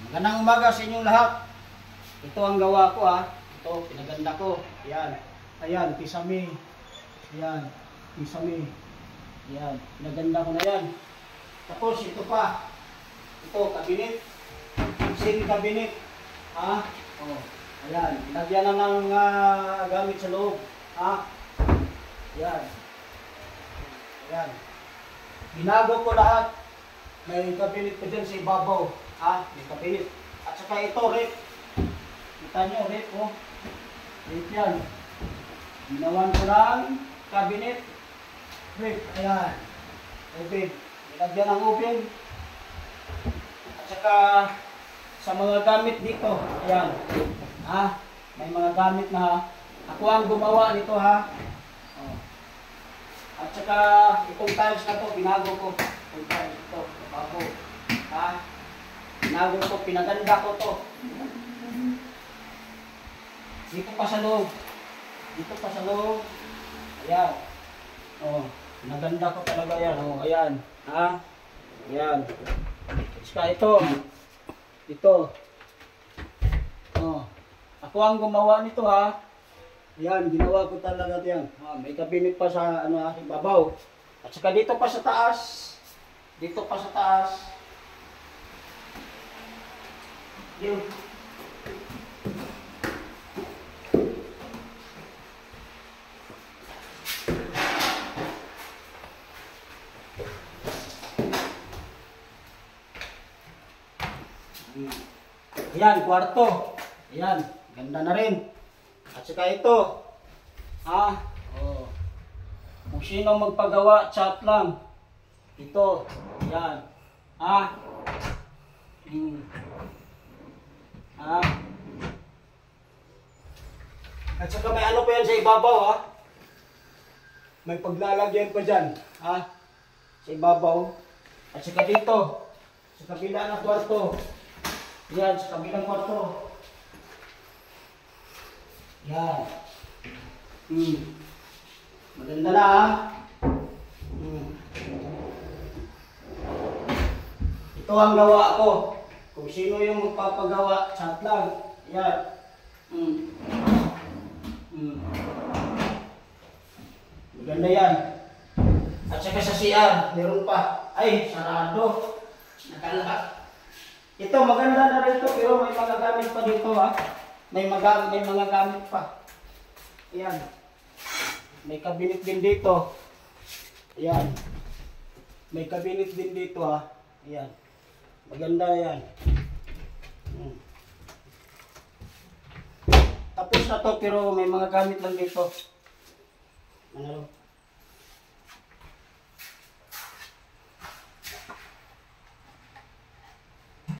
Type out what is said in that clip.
Magandang umaga sa inyong lahat. Ito ang gawa ko ha. Ito, pinaganda ko. Ayan. Ayan, kisame. Ayan, kisame. Ayan, pinaganda ko na yan. Tapos ito pa. Ito, kabinet. Sing kabinet. Ha? Oh. Ayan, lagyan na ng gamit sa loob. Ha? Ayan. Ayan. Binago ko lahat. May kabinet ko dyan sa ibabaw. May kabinet. At saka ito, rep. Kita nyo, rep, oh. Rep yan. Ginawan ko lang kabinet. Rep, ayan. Open. Nilagyan ng open. At saka sa mga gamit dito, ayan. May mga gamit na ako ang gumawa nito, ha. Oh. At saka itong tiles na to, binago ko. Itong tiles ito, bago. Binago ko, pinaganda ko to. Dito pa sa loob. Dito pa sa loob. Ayan. Oh, pinaganda ko talaga yan. Oh, ayan. Ayan. Saka ito. Ito. Oh. Ako ang gumawa nito, ha. Ayan, ginawa ko talaga yan. May kabinet pa sa ibabaw. At saka dito pa sa taas. Dito pa sa taas. Yun. Ayan, kwarto. Ayan, ganda na rin. At saka ito. Oh. Kung sino magpagawa, chat lang. Ito. Ayan. At saka may ano pa yan sa ibabaw, ha. May paglalagyan pa dyan, sa ibabaw. At saka dito, sa kabila ng kwarto. Yan, sa kabilang kwarto. Yan. Maganda na, ha. Ito ang gawa ko. Kung sino yung magpapagawa, chat lang. Yan. Maganda yan. At saka sa CR, meron pa. Ay, sarado. Nakalahat. Ito, maganda na rin ito, pero may mga gamit pa dito, ha. May mga gamit pa. Ayan. May kabinet din dito. Ayan. May kabinet din dito, ha. Ayan. Maganda yan. Tapos na to, pero may mga gamit lang dito. Ano?